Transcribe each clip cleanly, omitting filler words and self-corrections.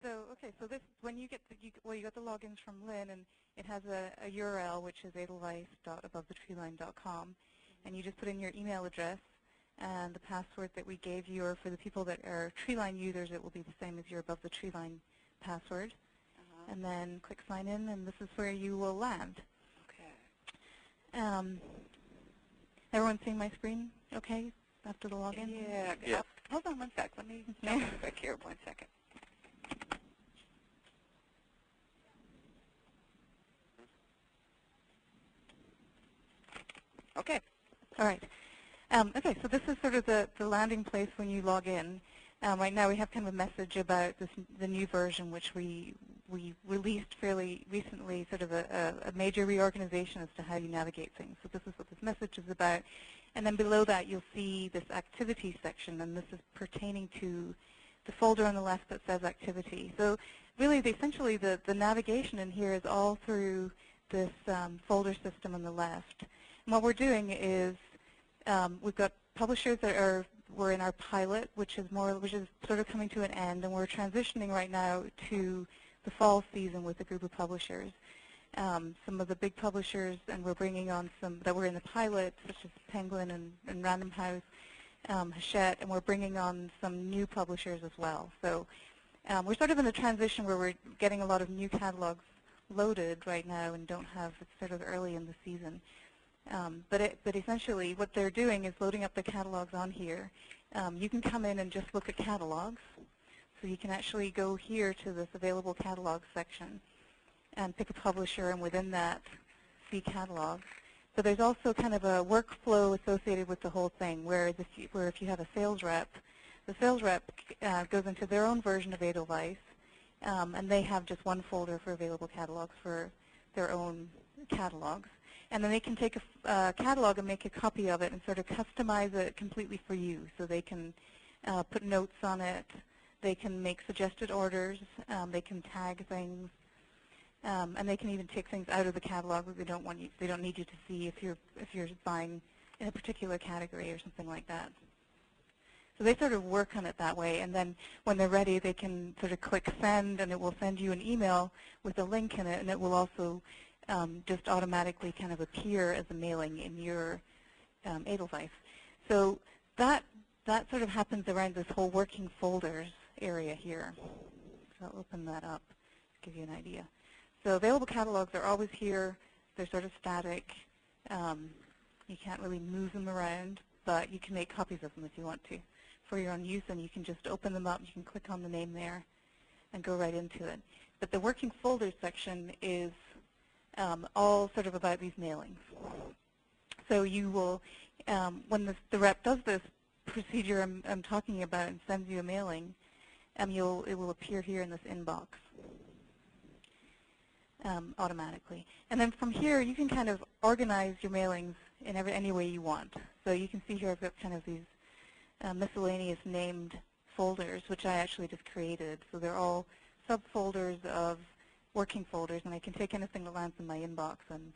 So this when you get you got the logins from Lynn, and it has a URL which is edelweiss.abovethetreeline.com, and you just put in your email address and the password that we gave you, or for the people that are Treeline users, it will be the same as your Above the Treeline password. And then click sign in, and this is where you will land. Okay. Everyone seeing my screen okay after the login? Yeah. Hold on one sec. Let me jump back here 1 second. Okay. All right. Okay, so this is sort of the landing place when you log in. Right now we have kind of a message about the new version, which we released fairly recently, sort of a major reorganization as to how you navigate things. So this is what this message is about. And then below that you'll see this activity section, and this is pertaining to the folder on the left that says activity. So really, essentially, the navigation in here is all through this folder system on the left. And what we're doing is we've got publishers that we're in our pilot, which is sort of coming to an end, and we're transitioning right now to the fall season with a group of publishers. Some of the big publishers, and we're bringing on some that were in the pilot, such as Penguin and Random House, Hachette, and we're bringing on some new publishers as well. So we're sort of in a transition where we're getting a lot of new catalogs loaded right now and it's sort of early in the season. But essentially what they're doing is loading up the catalogs on here. You can come in and just look at catalogs. So you can actually go here to this available catalogs section and pick a publisher, and within that see catalogs. So there's also kind of a workflow associated with the whole thing, where if you have a sales rep, the sales rep goes into their own version of Edelweiss, and they have just one folder for available catalogs for their own catalogs. And then they can take a catalog and make a copy of it and sort of customize it completely for you. So they can put notes on it, they can make suggested orders, they can tag things, and they can even take things out of the catalog that they don't need you to see if you're buying in a particular category or something like that. So they sort of work on it that way, and then when they're ready, they can sort of click send, and it will send you an email with a link in it, and it will also just automatically kind of appear as a mailing in your Edelweiss. So that sort of happens around this whole working folders area here. So I'll open that up to give you an idea. So available catalogs are always here. They're sort of static. You can't really move them around, but you can make copies of them if you want to for your own use, and you can just open them up. You can click on the name there and go right into it. But the working folders section is all sort of about these mailings. So you will, when the rep does this procedure I'm talking about and sends you a mailing, it will appear here in this inbox automatically. And then from here, you can kind of organize your mailings in any way you want. So you can see here I've got kind of these miscellaneous named folders, which I actually just created. So they're all subfolders of working folders, and I can take anything that lands in my inbox and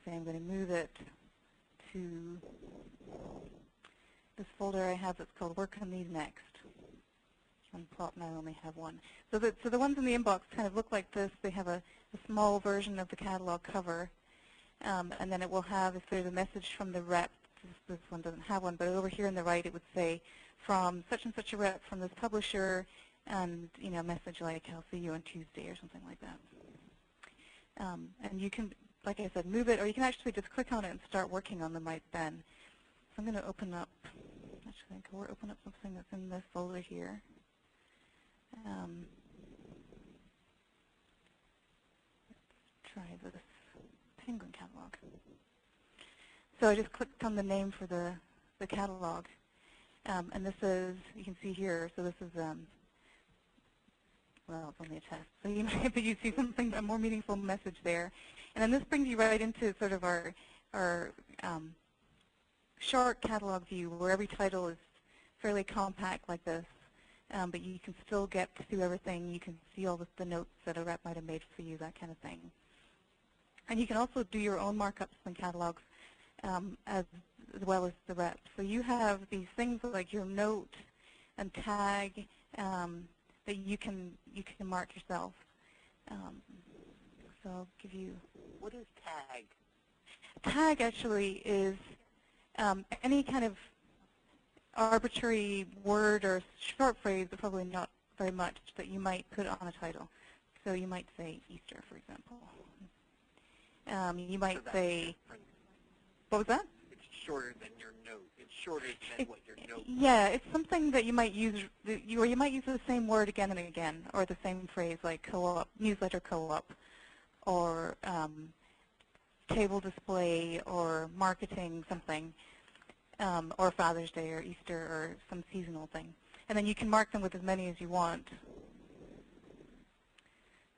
say I'm going to move it to this folder I have that's called Work on These Next. On plot now I only have one. So the ones in the inbox kind of look like this. They have a small version of the catalog cover, and then it will have, if there's a message from the rep, this one doesn't have one, but over here on the right it would say from such and such a rep from this publisher, and a message like I'll see you on Tuesday or something like that. And you can, like I said, move it, or you can actually just click on it and start working on them right then. So I'm going to open up, actually I'll open up something that's in this folder here. Let's try this Penguin catalog. So I just clicked on the name for the catalog, and this is, you can see here, so this is, well, it's only a test, so you see something, a more meaningful message there. And then this brings you right into sort of our short catalog view, where every title is fairly compact like this, but you can still get through everything. You can see all the notes that a rep might have made for you, that kind of thing. And you can also do your own markups and catalogs as well as the rep. So you have these things like your note and tag, that you can mark yourself. So I'll give you. What is tag? Tag actually is any kind of arbitrary word or short phrase, but probably not very much, that you might put on a title. So you might say Easter, for example. You might say, what was that? It's shorter than your note. It's shorter than what your note. Yeah, it's something that you might use, or you might use the same word again and again, or the same phrase like co-op, newsletter co-op, or table display, or marketing something, or Father's Day, or Easter, or some seasonal thing. And then you can mark them with as many as you want.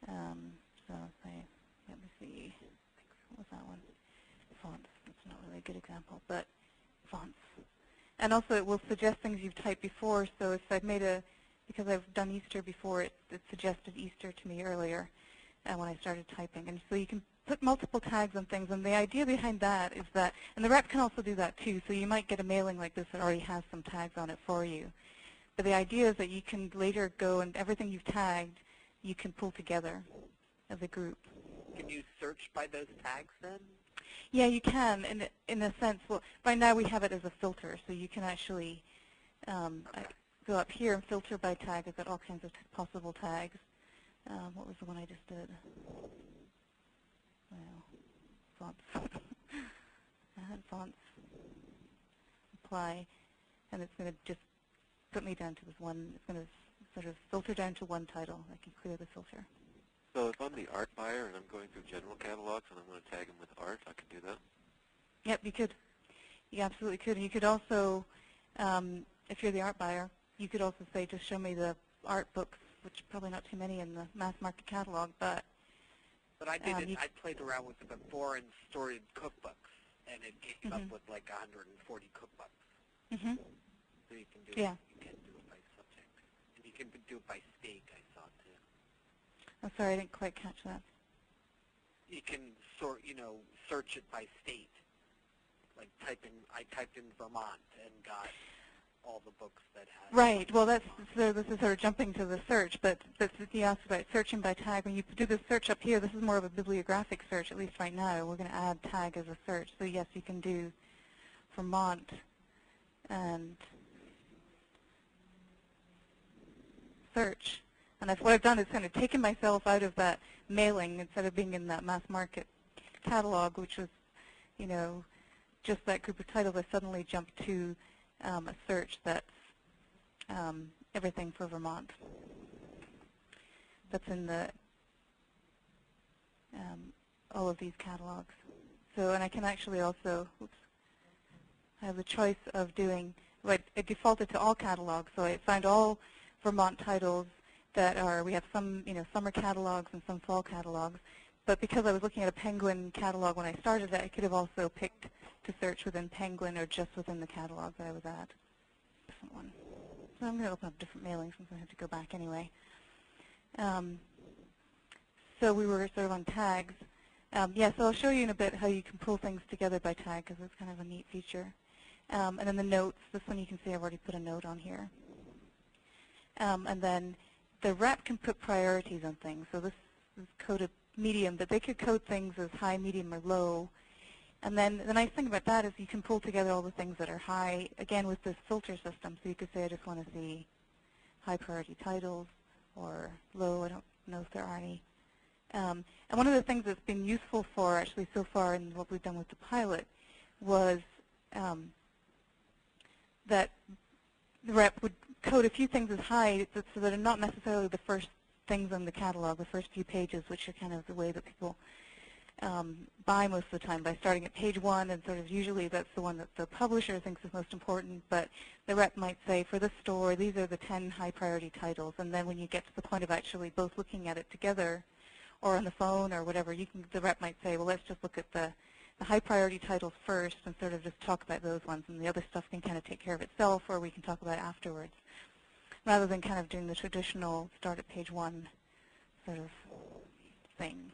So say, let me see, what was that one? Fonts. That's not really a good example, but fonts. And also it will suggest things you've typed before. So if I've made because I've done Easter before, it suggested Easter to me earlier when I started typing. And so you can put multiple tags on things. And the idea behind that is that, and the rep can also do that too. So you might get a mailing like this that already has some tags on it for you. But the idea is that you can later go and everything you've tagged, you can pull together as a group. Can you search by those tags then? Yeah, you can, in a sense. Well, right now we have it as a filter, so you can actually go up here and filter by tag. I've got all kinds of possible tags. What was the one I just did? Well, fonts. Add fonts. Apply, and it's going to just put me down to this one. It's going to sort of filter down to one title. I can clear the filter. So if I'm the art buyer and I'm going through general catalogs and I'm going to tag them with art, I can do that? Yep, you could. You absolutely could. And you could also, if you're the art buyer, you could also say, just show me the art books, which probably not too many in the mass market catalog, but I did it. I played around with it before and stored cookbooks, and it came up with like 140 cookbooks. Mm-hmm. So you can do it. You can do it by subject, and you can do it by state. I saw too. I'm sorry, I didn't quite catch that. You can search it by state. Like I typed in Vermont and got all the books that had. Right. Well, this is sort of jumping to the search, but you asked about searching by tag. When you do the search up here, this is more of a bibliographic search, at least right now. We're going to add tag as a search. So yes, you can do Vermont and search. And what I've done is kind of taken myself out of that mailing instead of being in that mass market catalog, which was, just that group of titles. I suddenly jumped to a search that's everything for Vermont. That's in the all of these catalogs. So, and I can actually also, I have the choice of doing, I defaulted to all catalogs, so I find all Vermont titles that are, we have some, summer catalogs and some fall catalogs. But because I was looking at a Penguin catalog when I started it, I could have also picked to search within Penguin or just within the catalog that I was at. Different one. So I'm going to open up different mailings since I have to go back anyway. So we were sort of on tags. So I'll show you in a bit how you can pull things together by tag because it's kind of a neat feature. And then the notes, this one you can see I've already put a note on here. And then the rep can put priorities on things. So this is coded medium, but they could code things as high, medium, or low. And then the nice thing about that is you can pull together all the things that are high, again, with this filter system. So you could say, I just want to see high priority titles, or low, I don't know if there are any. And one of the things that's been useful for, actually, so far in what we've done with the pilot was that the rep would code a few things as high so that are not necessarily the first things on the catalog, the first few pages, which are kind of the way that people buy most of the time, by starting at page 1, and sort of usually that's the one that the publisher thinks is most important, but the rep might say, for this store, these are the 10 high priority titles, and then when you get to the point of actually both looking at it together or on the phone or whatever, the rep might say, well, let's just look at the high priority titles first and sort of just talk about those ones, and the other stuff can kind of take care of itself, or we can talk about it afterwards, rather than kind of doing the traditional start at page 1 sort of thing.